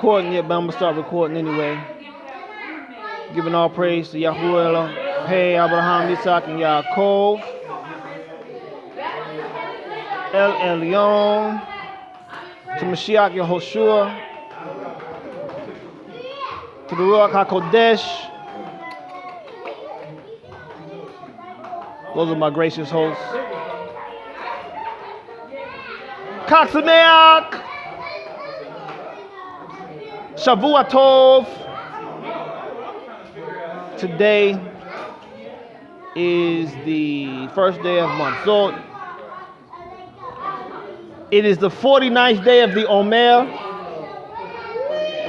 Recording yet, but I'm gonna start recording anyway. Giving all praise to Yahuwah, Hey, Abraham, Isaac, and Yaakov, El Elyon, to Mashiach Yehoshua, to the Ruach HaKodesh. Those are my gracious hosts. Katsaneak, Shavua Tov. Today is the first day of Matzot. It is the 49th day of the Omer.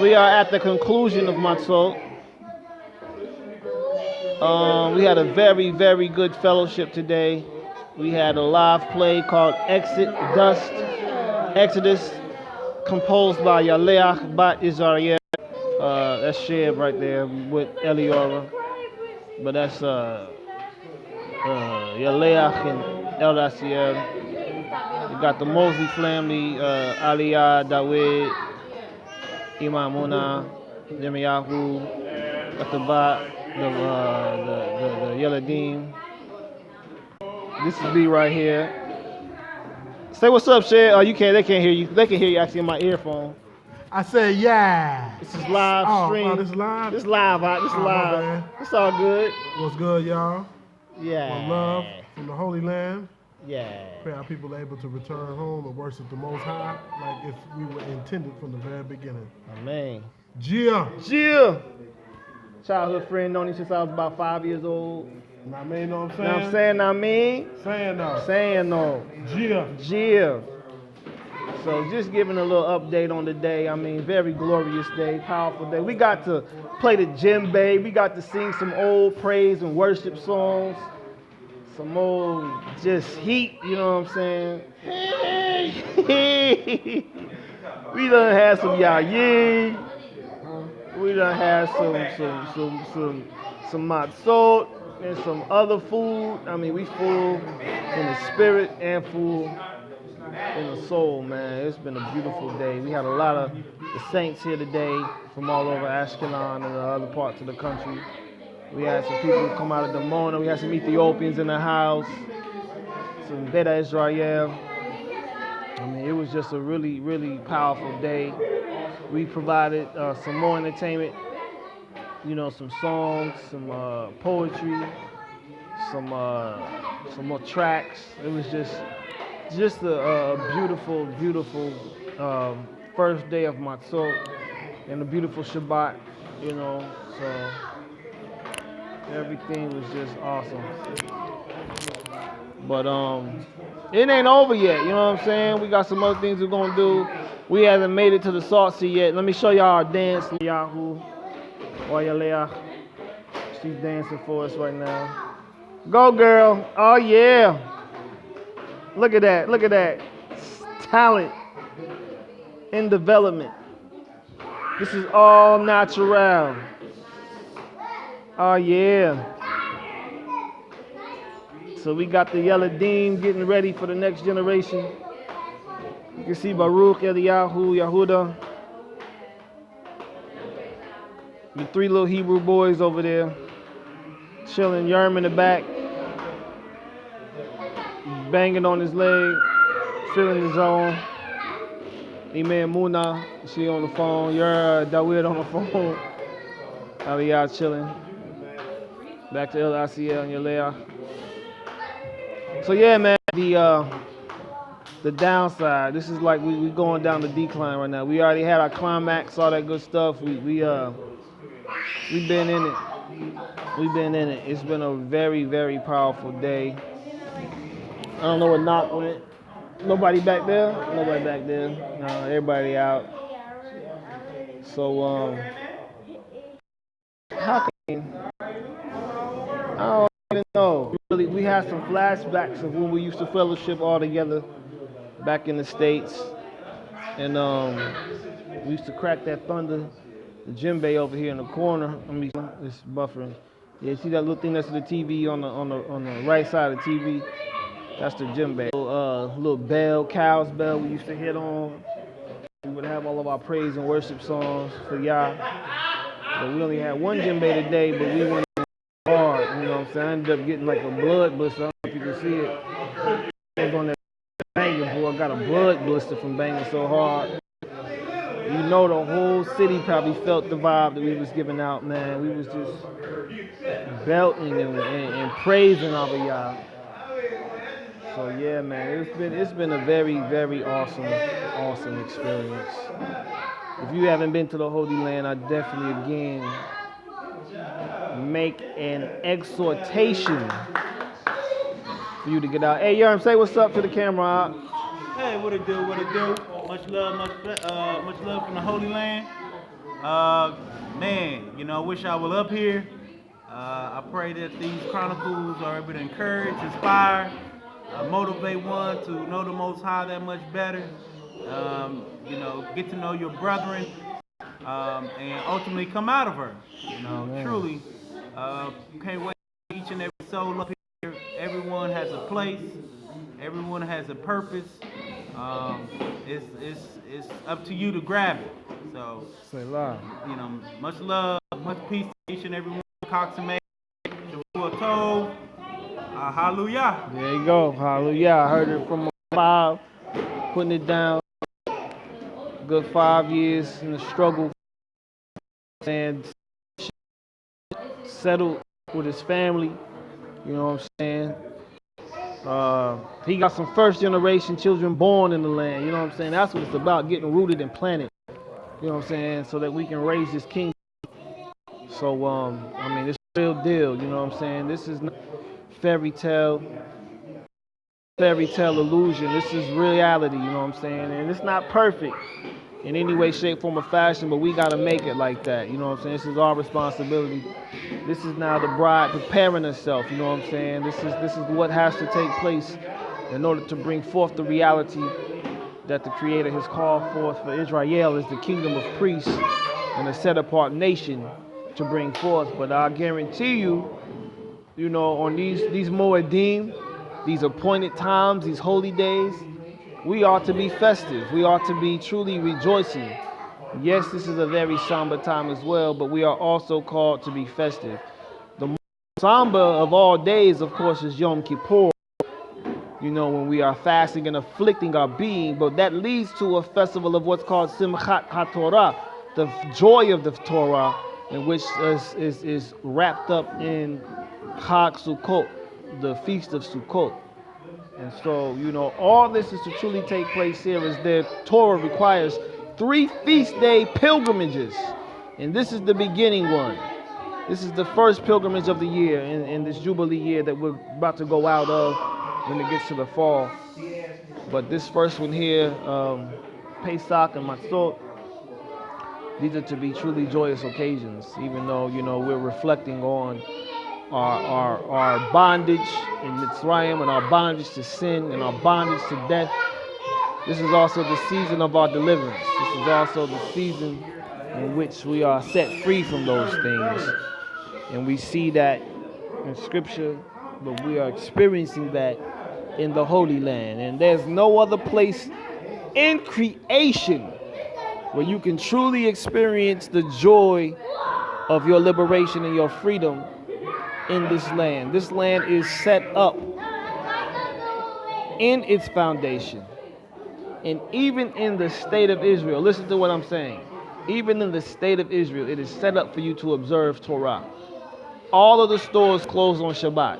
We are at the conclusion of Matzot. We had a very, very good fellowship today. We had a live play called Exodus, composed by Yaleach Bat Israel. That's shared right there with Eliora. But that's Yaleach and El Asiel. We got the Mosley family, Aliyah, Dawid, Imam Muna, Yemayahu, got the Bat, the Yeladim. This is B right here. Say what's up, Shay. Oh, you can't. They can't hear you. They can hear you actually in my earphone. I said, yeah. This is live stream. Oh, this is live? This live, huh? This live. It's all good. What's good, y'all? Yeah. One love from the Holy Land. Yeah. Pray our people are able to return home and worship the Most High like if we were intended from the very beginning. Amen. Gia. Childhood friend, known him since I was about 5 years old. Know what I'm saying? Know what I'm saying? Saying no. Gia. So just giving a little update on the day. I mean, very glorious day, powerful day. We got to play the djembe. We got to sing some old praise and worship songs. Some old just heat, you know what I'm saying? We done had some yayi. We done had some matzot and some other food. I mean, we full in the spirit and full in the soul, man. It's been a beautiful day. We had a lot of the saints here today from all over Ashkelon and the other parts of the country. We had some people who come out of Dimona. We had some Ethiopians in the house, some Beta Israel. I mean, it was just a really, really powerful day. We provided some more entertainment, you know, some songs, some poetry, some more tracks. It was just a beautiful, beautiful first day of Matzot and a beautiful Shabbat, you know, so everything was just awesome. But it ain't over yet, you know what I'm saying? We got some other things we're gonna do. We haven't made it to the Salt Sea yet. Let me show y'all our dance, Yahoo, or Yaleah. She's dancing for us right now. Go, girl. Oh, yeah. Look at that. Look at that. Talent in development. This is all natural. Oh, yeah. So we got the Yeladim getting ready for the next generation. You can see Baruch, Eliyahu, Yahuda. The three little Hebrew boys over there. Chilling, Yerm in the back. Banging on his leg. Feeling his own. Iman Muna, she on the phone. Dawid on the phone. Aliyah chilling. Back to El Asiel and Yalea. So yeah, man, the downside. This is like we going down the decline right now. We already had our climax, all that good stuff. We've been in it. We've been in it. It's been a very, very powerful day. I don't know where Knock went. Nobody back there? Nobody back there. No, everybody out. So how can I don't even know. Really, we had some flashbacks of when we used to fellowship all together back in the States. And we used to crack that thunder, the djembe over here in the corner. I mean, it's buffering. Yeah, see that little thing next to the TV on the right side of the TV? That's the djembe. Little bell, cow's bell we used to hit on. We would have all all of our praise and worship songs for Yah. But we only had one djembe today, but we went hard, you know what I'm saying? I ended up getting like a blood blister. I don't know if you can see it. I was on that banging, boy. I got a blood blister from banging so hard. You know, the whole city probably felt the vibe that we was giving out, man. We was just belting and praising our Yah. So yeah, man, it's been a very, very awesome experience. If you haven't been to the Holy Land, I definitely again make an exhortation for you to get out. Hey, Yerm, say what's up to the camera. Hey, what it do? Much love from the Holy Land. Man, you know, I wish I was up here. I pray that these Chronicles are able to encourage, inspire, motivate one to know the Most High that much better. You know, get to know your brethren, and ultimately come out of her. You know, truly, can't wait for each and every soul up here. Everyone has a place. Everyone has a purpose. It's up to you to grab it. So, say love. You know, much love, much peace to each and every one. Cox and May, Shavua Tov, hallelujah. There you go, hallelujah. I heard it from 5, putting it down. Good 5 years in the struggle, and settled with his family. You know what I'm saying? He got some first generation children born in the land. You know what I'm saying? That's what it's about, getting rooted and planted. You know what I'm saying? So that we can raise this king. So, I mean, it's a real deal. You know what I'm saying? This is not fairy tale illusion. This is reality. You know what I'm saying? And it's not perfect in any way, shape, form, or fashion, but we got to make it like that. You know what I'm saying? This is our responsibility. This is now the bride preparing herself. You know what I'm saying? This is what has to take place in order to bring forth the reality that the Creator has called forth for Israel as the kingdom of priests and a set-apart nation to bring forth. But I guarantee you, you know, on these Moedim, these appointed times, these holy days, we ought to be festive. We ought to be truly rejoicing. Yes, this is a very somber time as well, but we are also called to be festive. The most somber of all days, of course, is Yom Kippur. You know, when we are fasting and afflicting our being, but that leads to a festival of what's called Simchat HaTorah, the joy of the Torah, in which is wrapped up in Chag Sukkot, the feast of Sukkot. And so, you know, all this is to truly take place here is that Torah requires 3 feast day pilgrimages. And this is the beginning one. This is the first pilgrimage of the year in this Jubilee year that we're about to go out of when it gets to the fall. But this first one here, Pesach and Matzot, these are to be truly joyous occasions, even though, you know, we're reflecting on our bondage in Mitzrayim and our bondage to sin and our bondage to death. This is also the season of our deliverance. This is also the season in which we are set free from those things. And we see that in Scripture, but we are experiencing that in the Holy Land. And there's no other place in creation where you can truly experience the joy of your liberation and your freedom in this land. This land is set up in its foundation. And even in the state of Israel, listen to what I'm saying. Even in the state of Israel, it is set up for you to observe Torah. All of the stores close on Shabbat.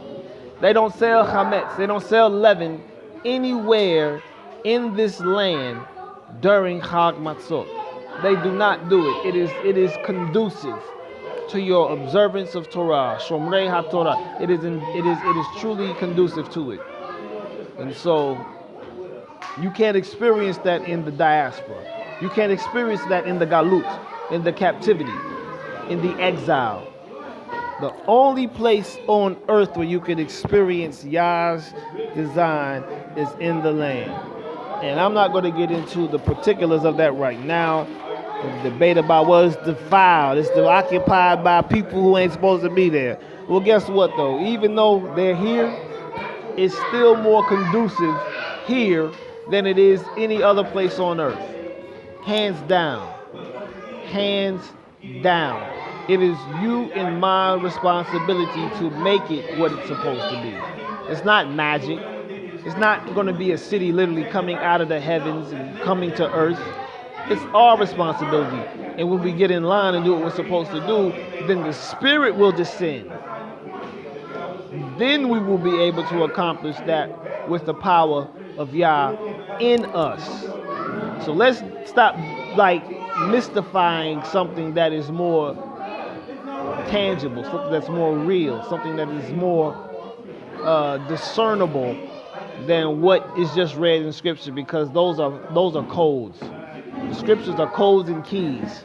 They don't sell chametz, they don't sell leaven anywhere in this land during Chag Matzot. They do not do it. It is conducive to your observance of Torah, Shomrei HaTorah. It is truly conducive to it. And so you can't experience that in the diaspora. You can't experience that in the galut, in the captivity, in the exile. The only place on earth where you can experience Yah's design is in the land. And I'm not going to get into the particulars of that right now. The debate about what is defiled. It's occupied by people who ain't supposed to be there. Well, guess what, though? Even though they're here, it's still more conducive here than it is any other place on earth. Hands down. Hands down. It is you and my responsibility to make it what it's supposed to be. It's not magic. It's not going to be a city literally coming out of the heavens and coming to earth. It's our responsibility. And when we get in line and do what we're supposed to do, then the Spirit will descend. Then we will be able to accomplish that with the power of Yah in us. So let's stop like mystifying something that is more tangible, something that's more real, something that is more discernible than what is just read in Scripture, because those are codes. The Scriptures are codes and keys.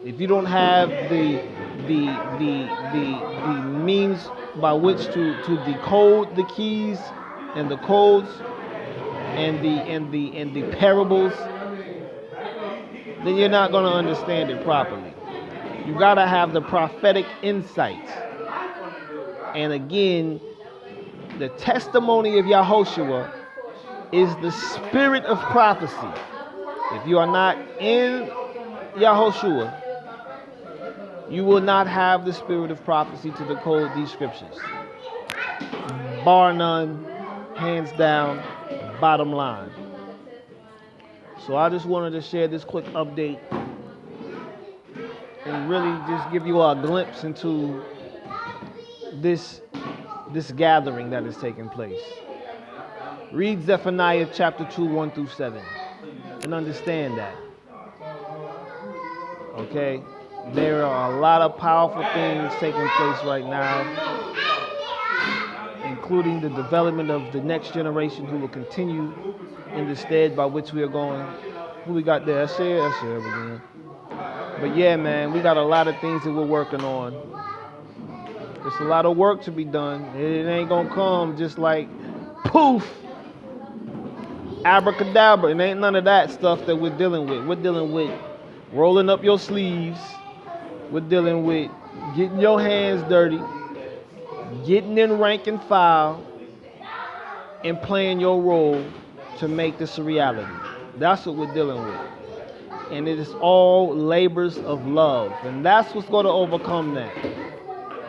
If you don't have the means by which to decode the keys and the codes and the parables, then you're not going to understand it properly. You got to have the prophetic insight. And again, the testimony of Yahushua is the spirit of prophecy. If you are not in Yahushua, you will not have the spirit of prophecy to decode these scriptures. Bar none, hands down, bottom line. So I just wanted to share this quick update and really just give you a glimpse into this gathering that is taking place. Read Zephaniah chapter 2, 1 through 7 and understand that. Okay? There are a lot of powerful things taking place right now, including the development of the next generation who will continue in the stead by which we are going. Who we got there? That's here again. But yeah, man, we got a lot of things that we're working on. There's a lot of work to be done. It ain't gonna come just like poof, abracadabra. It ain't none of that stuff that we're dealing with. We're dealing with rolling up your sleeves. We're dealing with getting your hands dirty, getting in rank and file, and playing your role to make this a reality. That's what we're dealing with. And it is all labors of love. And that's what's going to overcome that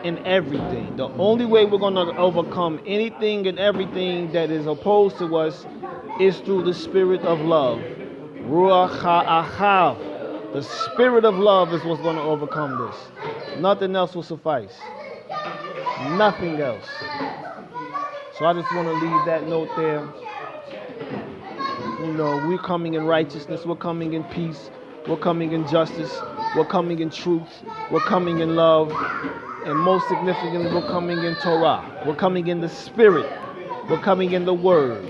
in everything. The only way we're going to overcome anything and everything that is opposed to us is through the spirit of love. Ruach ha'ahav. The spirit of love is what's going to overcome this. Nothing else will suffice. Nothing else. So I just want to leave that note there. You know, we're coming in righteousness. We're coming in peace. We're coming in justice. We're coming in truth. We're coming in love. And most significantly, we're coming in Torah. We're coming in the spirit. We're coming in the word.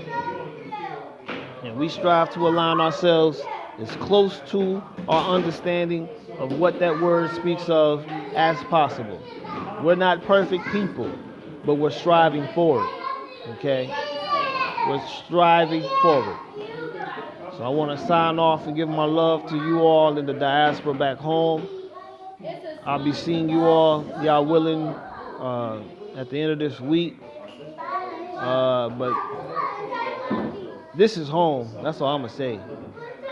And we strive to align ourselves as close to our understanding of what that word speaks of as possible. We're not perfect people, but we're striving for it. Okay? We're striving for it. So I want to sign off and give my love to you all in the diaspora back home. I'll be seeing you all, y'all willing, at the end of this week. But this is home. That's all I'm going to say.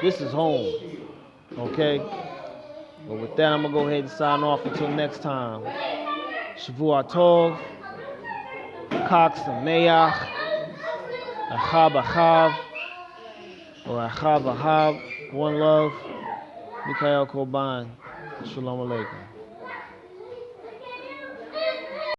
This is home. Okay? But with that, I'm going to go ahead and sign off until next time. Shavua Tov, Chag Sameach, Achab Achav, or Achab Ahab, one love, Mikhail Korban, Shalom Aleichem.